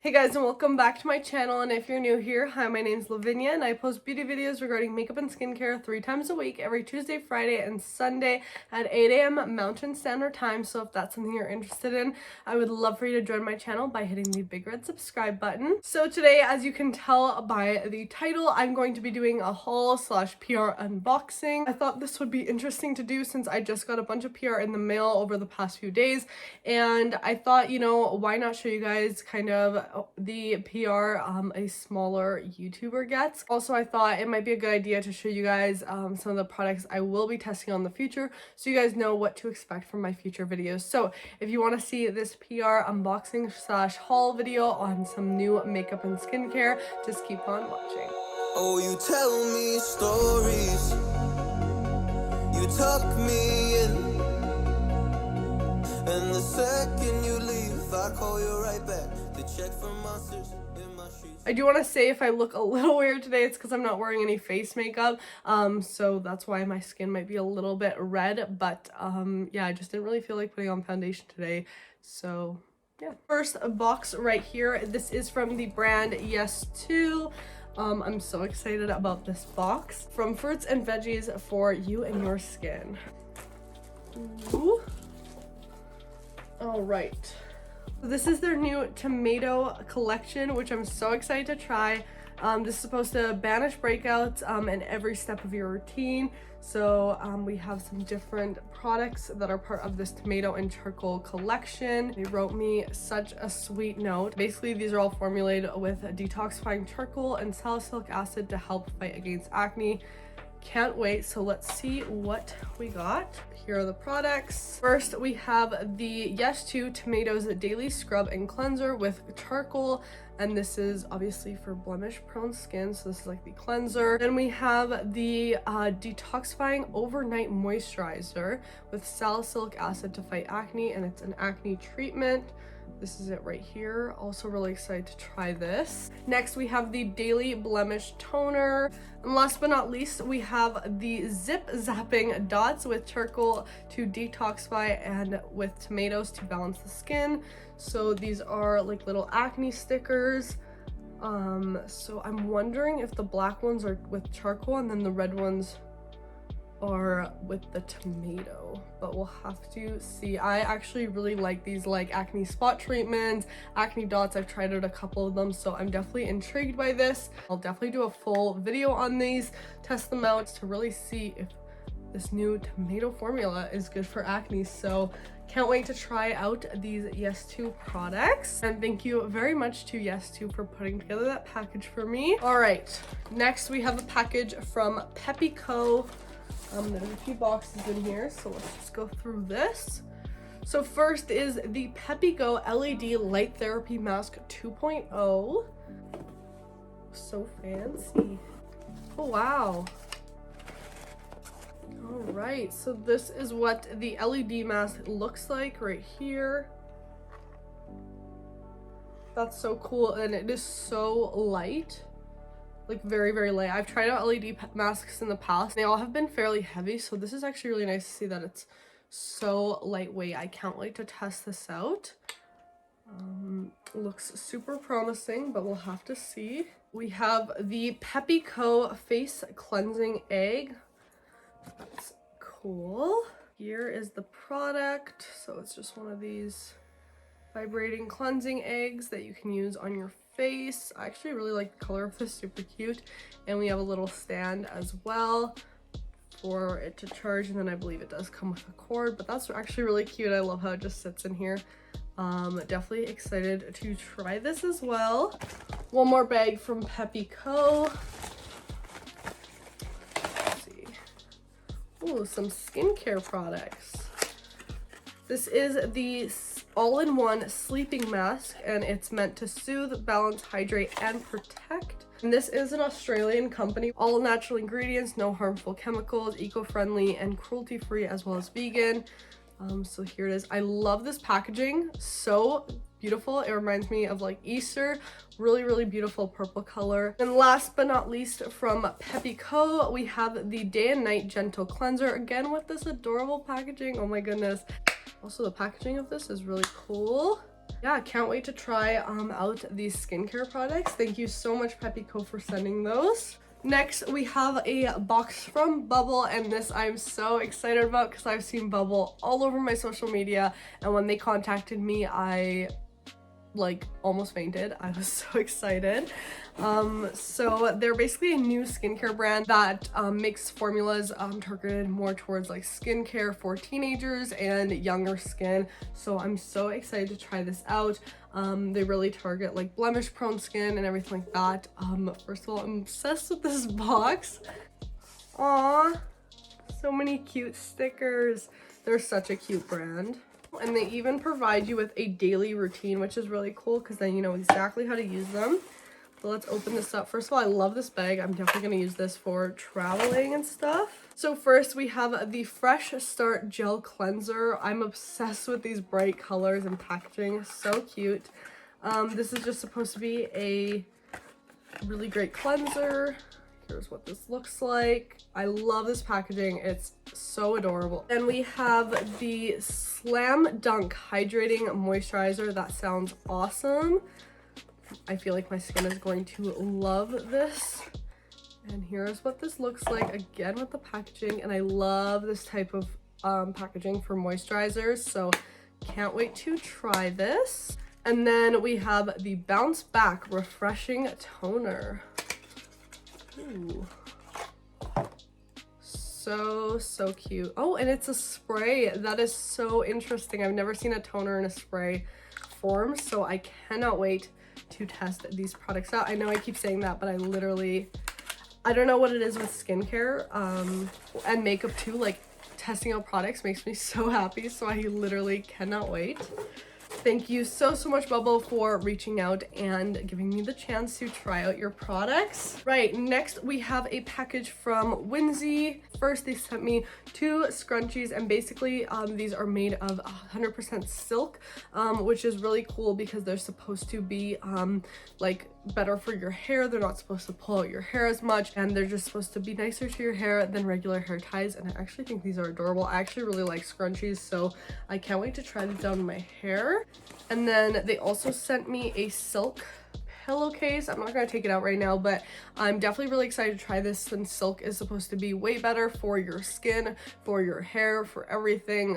Hey guys, and welcome back to my channel. And if you're new here, hi, my name's Lavinia and I post beauty videos regarding makeup and skincare 3 times a week, every Tuesday, Friday, and Sunday at 8 a.m. Mountain Standard Time. So if that's something you're interested in, I would love for you to join my channel by hitting the big red subscribe button. So today, as you can tell by the title, I'm going to be doing a haul slash PR unboxing. I thought this would be interesting to do since I just got a bunch of PR in the mail over the past few days, and I thought, why not show you guys kind of the PR a smaller YouTuber gets. Also, I thought it might be a good idea to show you guys some of the products I will be testing on in the future, so you guys know what to expect from my future videos. So if you want to see this PR unboxing slash haul video on some new makeup and skincare, just keep on watching. Oh, you tell me stories, you tuck me in, and the second you leave, I call you right back to check for monsters in my streets. I do want to say if I look a little weird today, it's because I'm not wearing any face makeup, so that's why my skin might be a little bit red, but yeah, I just didn't really feel like putting on foundation today, so yeah. First box right here, this is from the brand Yes2. I'm so excited about this box. From fruits and veggies for you and your skin. Ooh. All right. This is their new tomato collection, which I'm so excited to try. This is supposed to banish breakouts in every step of your routine. So we have some different products that are part of this tomato and charcoal collection. They wrote me such a sweet note. Basically, these are all formulated with detoxifying charcoal and salicylic acid to help fight against acne. Can't wait. So let's see what we got. Here are the products. First, we have the Yes2 Tomatoes Daily Scrub and Cleanser with charcoal, and this is obviously for blemish prone skin, so this is like the cleanser. Then we have the detoxifying overnight moisturizer with salicylic acid to fight acne, and it's an acne treatment. This is it right here. Also really excited to try this. Next, we have the Daily Blemish Toner. And last but not least, we have the Zip Zapping Dots with charcoal to detoxify and with tomatoes to balance the skin. So these are like little acne stickers. So I'm wondering if the black ones are with charcoal and then the red ones are with the tomato, but we'll have to see. I actually really like these like acne spot treatments, acne dots. I've tried out a couple of them, so I'm definitely intrigued by this. I'll definitely do a full video on these, test them out to really see if this new tomato formula is good for acne. So can't wait to try out these Yes2 products, and thank you very much to Yes2 for putting together that package for me. All right, next we have a package from PepsiCo. There's a few boxes in here, so let's just go through this. So first is the PepsiCo LED Light Therapy Mask 2.0. So fancy. Oh, wow. All right, so this is what the LED mask looks like right here. That's so cool, and it is so light. Like very, very light. I've tried out LED masks in the past. They all have been fairly heavy, so this is actually really nice to see that it's so lightweight. I can't wait to test this out. Looks super promising, but we'll have to see. We have the PepsiCo Face Cleansing Egg. That's cool. Here is the product. So it's just one of these vibrating cleansing eggs that you can use on your face. I actually really like the color of this, super cute. And we have a little stand as well for it to charge, and then I believe it does come with a cord, but that's actually really cute. I love how it just sits in here. Definitely excited to try this as well. One more bag from PepsiCo. Let's see. Ooh, some skincare products. This is the all-in-one sleeping mask, and it's meant to soothe, balance, hydrate, and protect. And this is an Australian company. All natural ingredients, no harmful chemicals, eco-friendly, and cruelty-free, as well as vegan. So here it is. I love this packaging. So beautiful. It reminds me of like Easter. Really, really beautiful purple color. And last but not least, from PepsiCo, we have the Day and Night Gentle Cleanser. Again, with this adorable packaging. Oh my goodness. Also, the packaging of this is really cool. Yeah, can't wait to try out these skincare products. Thank you so much, PeppyCo, for sending those. Next, we have a box from Bubble, and this I'm so excited about because I've seen Bubble all over my social media, and when they contacted me, I like almost fainted. I was so excited. So they're basically a new skincare brand that makes formulas targeted more towards like skincare for teenagers and younger skin. So I'm so excited to try this out. They really target like blemish prone skin and everything like that. First of all, I'm obsessed with this box. Aw, so many cute stickers. They're such a cute brand. And they even provide you with a daily routine, which is really cool because then you know exactly how to use them. So let's open this up. First of all, I love this bag. I'm definitely going to use this for traveling and stuff. So first we have the Fresh Start Gel Cleanser. I'm obsessed with these bright colors and packaging. So cute. This is just supposed to be a really great cleanser. Here's what this looks like. I love this packaging. It's so adorable. Then we have the Slam Dunk Hydrating Moisturizer. That sounds awesome. I feel like my skin is going to love this. And here's what this looks like again with the packaging. And I love this type of packaging for moisturizers. So can't wait to try this. And then we have the Bounce Back Refreshing Toner. Ooh. So cute. Oh, and it's a spray. That is so interesting. I've never seen a toner in a spray form, so I cannot wait to test these products out. I know I keep saying that, but I don't know what it is with skincare and makeup too. Like, testing out products makes me so happy, so I literally cannot wait. Thank you so much, Bubble, for reaching out and giving me the chance to try out your products. Right, next we have a package from Whimsy. First, they sent me 2 scrunchies, and basically these are made of 100% silk, which is really cool because they're supposed to be like better for your hair. They're not supposed to pull out your hair as much, and they're just supposed to be nicer to your hair than regular hair ties. And I actually think these are adorable. I actually really like scrunchies, so I can't wait to try these out in my hair. And then they also sent me a silk pillowcase. I'm not going to take it out right now, but I'm definitely really excited to try this since silk is supposed to be way better for your skin, for your hair, for everything.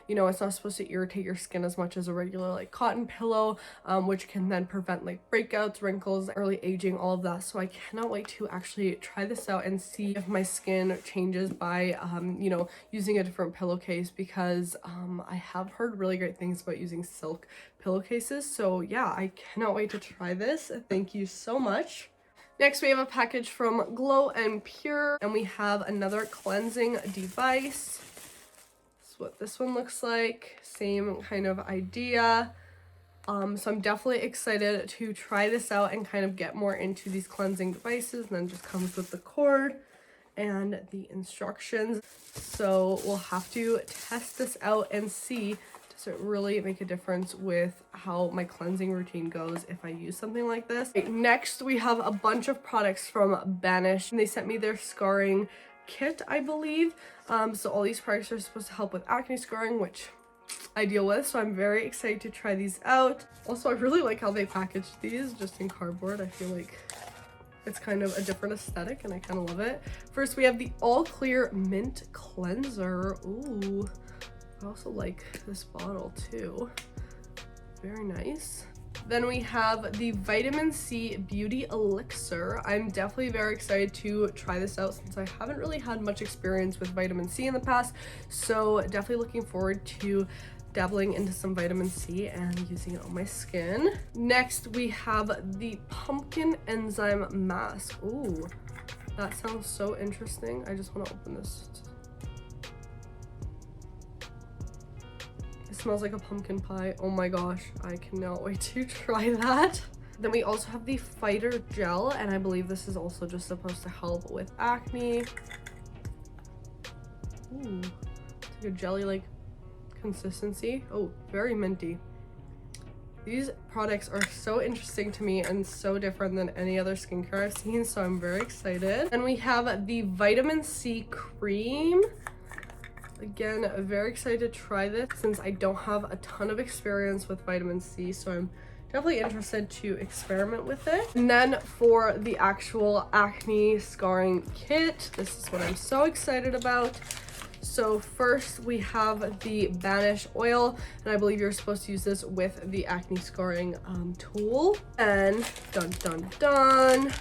You know, it's not supposed to irritate your skin as much as a regular like cotton pillow, which can then prevent like breakouts, wrinkles, early aging, all of that. So I cannot wait to actually try this out and see if my skin changes by you know, using a different pillowcase, because I have heard really great things about using silk pillowcases. So yeah, I cannot wait to try this. Thank you so much. Next, we have a package from Glow and Pure, and we have another cleansing device. This is what this one looks like. Same kind of idea. So I'm definitely excited to try this out and kind of get more into these cleansing devices. And then just comes with the cord and the instructions. So we'll have to test this out and see, does it really make a difference with how my cleansing routine goes if I use something like this. Okay, next, we have a bunch of products from Banish, and they sent me their scarring kit, I believe. So all these products are supposed to help with acne scarring, which I deal with, so I'm very excited to try these out. Also, I really like how they packaged these just in cardboard. I feel like it's kind of a different aesthetic and I kind of love it. First, we have the All Clear Mint Cleanser. Ooh, I also like this bottle too. Very nice. Then we have the Vitamin C Beauty Elixir. I'm definitely very excited to try this out since I haven't really had much experience with vitamin C in the past. So definitely looking forward to dabbling into some vitamin C and using it on my skin. Next, we have the Pumpkin Enzyme Mask. Ooh, that sounds so interesting. I just want to open this. It smells like a pumpkin pie. Oh my gosh, I cannot wait to try that. Then we also have the Fighter Gel, and I believe this is also just supposed to help with acne. Ooh, it's like a jelly-like consistency. Oh, very minty. These products are so interesting to me and so different than any other skincare I've seen, so I'm very excited. And we have the Vitamin C Cream. Again, very excited to try this since I don't have a ton of experience with vitamin C, so I'm definitely interested to experiment with it. And then for the actual acne scarring kit, this is what I'm so excited about. So first we have the Banish oil, and I believe you're supposed to use this with the acne scarring tool. And dun dun dun,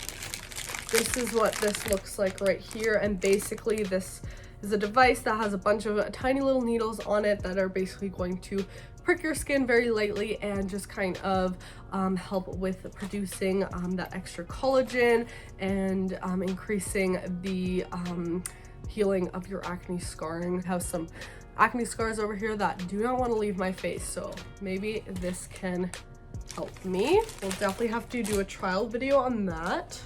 this is what this looks like right here. And basically this is a device that has a bunch of tiny little needles on it that are basically going to prick your skin very lightly and just kind of help with producing that extra collagen and increasing the healing of your acne scarring. I have some acne scars over here that do not want to leave my face, so maybe this can help me. We'll definitely have to do a trial video on that.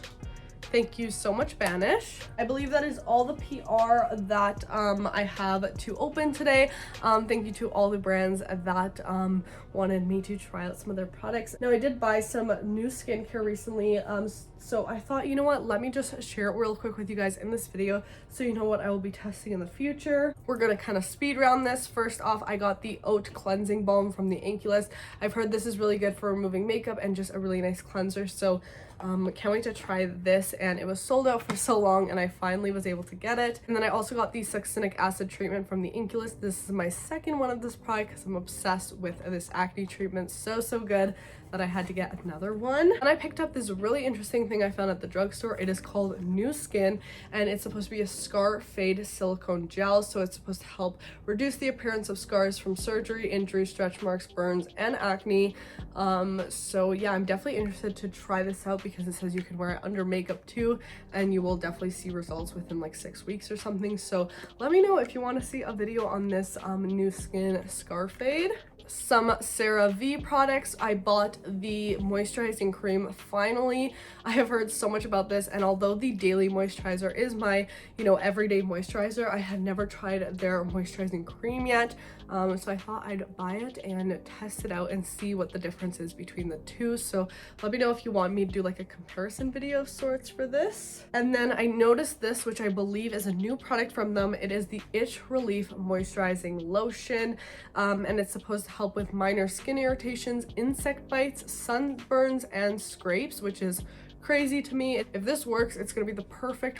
Thank you so much, Banish. I believe that is all the PR that I have to open today. Thank you to all the brands that wanted me to try out some of their products. Now, I did buy some new skincare recently, so I thought, you know what, let me just share it real quick with you guys in this video so you know what I will be testing in the future. We're gonna kind of speed round this. First off, I got the Oat Cleansing Balm from the Anculus. I've heard this is really good for removing makeup and just a really nice cleanser, so can't wait to try this. And it was sold out for so long and I finally was able to get it. And then I also got the succinic acid treatment from the Anculus. This is my second one of this product because I'm obsessed with this acne treatment. So good that I had to get another one. And I picked up this really interesting thing I found at the drugstore. It is called New Skin, and it's supposed to be a scar fade silicone gel. So it's supposed to help reduce the appearance of scars from surgery, injury, stretch marks, burns, and acne. So yeah, I'm definitely interested to try this out because it says you can wear it under makeup too, and you will definitely see results within like 6 weeks or something. So let me know if you want to see a video on this New Skin scar fade. Some CeraVe products. I bought the moisturizing cream finally. I have heard so much about this, and although the daily moisturizer is my, everyday moisturizer, I had never tried their moisturizing cream yet. So I thought I'd buy it and test it out and see what the difference is between the two. So let me know if you want me to do like a comparison video of sorts for this. And then I noticed this, which I believe is a new product from them. It is the Itch Relief Moisturizing Lotion, and it's supposed to help with minor skin irritations, insect bites, sunburns, and scrapes, which is crazy to me. If this works, it's gonna be the perfect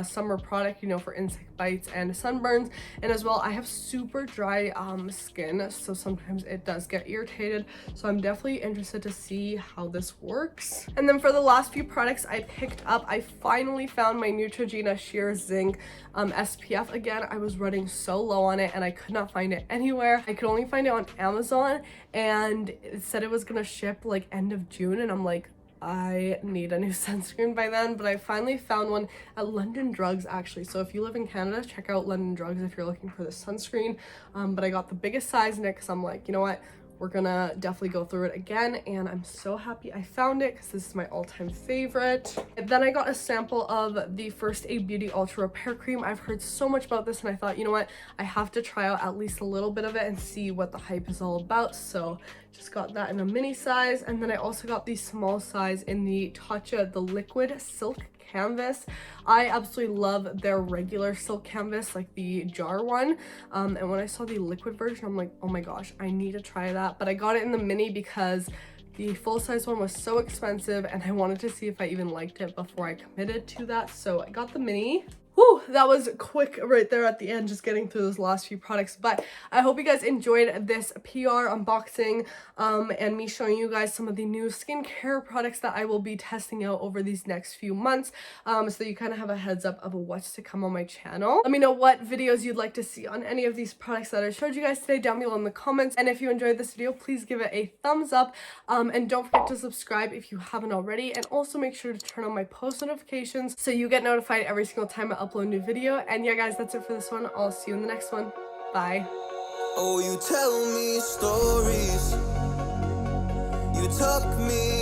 summer product, for insect bites and sunburns. And as well, I have super dry skin, so sometimes it does get irritated, so I'm definitely interested to see how this works. And then for the last few products I picked up, I finally found my Neutrogena Sheer Zinc SPF. Again, I was running so low on it and I could not find it anywhere. I could only find it on Amazon, and it said it was gonna ship like end of June, and I'm like, I need a new sunscreen by then. But I finally found one at London Drugs, actually. So if you live in Canada, check out London Drugs if you're looking for the sunscreen. But I got the biggest size in it because I'm like, you know what, we're gonna definitely go through it again, and I'm so happy I found it because this is my all-time favorite. And then I got a sample of the First Aid Beauty Ultra Repair Cream. I've heard so much about this, and I thought, you know what, I have to try out at least a little bit of it and see what the hype is all about. So just got that in a mini size. And then I also got the small size in the Tatcha, the liquid silk canvas. I absolutely love their regular silk canvas, like the jar one, and when I saw the liquid version, I'm like, oh my gosh, I need to try that. But I got it in the mini because the full-size one was so expensive and I wanted to see if I even liked it before I committed to that, so I got the mini. Whew, that was quick right there at the end, just getting through those last few products. But I hope you guys enjoyed this PR unboxing and me showing you guys some of the new skincare products that I will be testing out over these next few months, so you kind of have a heads up of what's to come on my channel. Let me know what videos you'd like to see on any of these products that I showed you guys today down below in the comments. And if you enjoyed this video, please give it a thumbs up, and don't forget to subscribe if you haven't already, and also make sure to turn on my post notifications so you get notified every single time I upload a new video. And yeah guys, that's it for this one. I'll see you in the next one. Bye. Oh, you tell me stories, you tuck me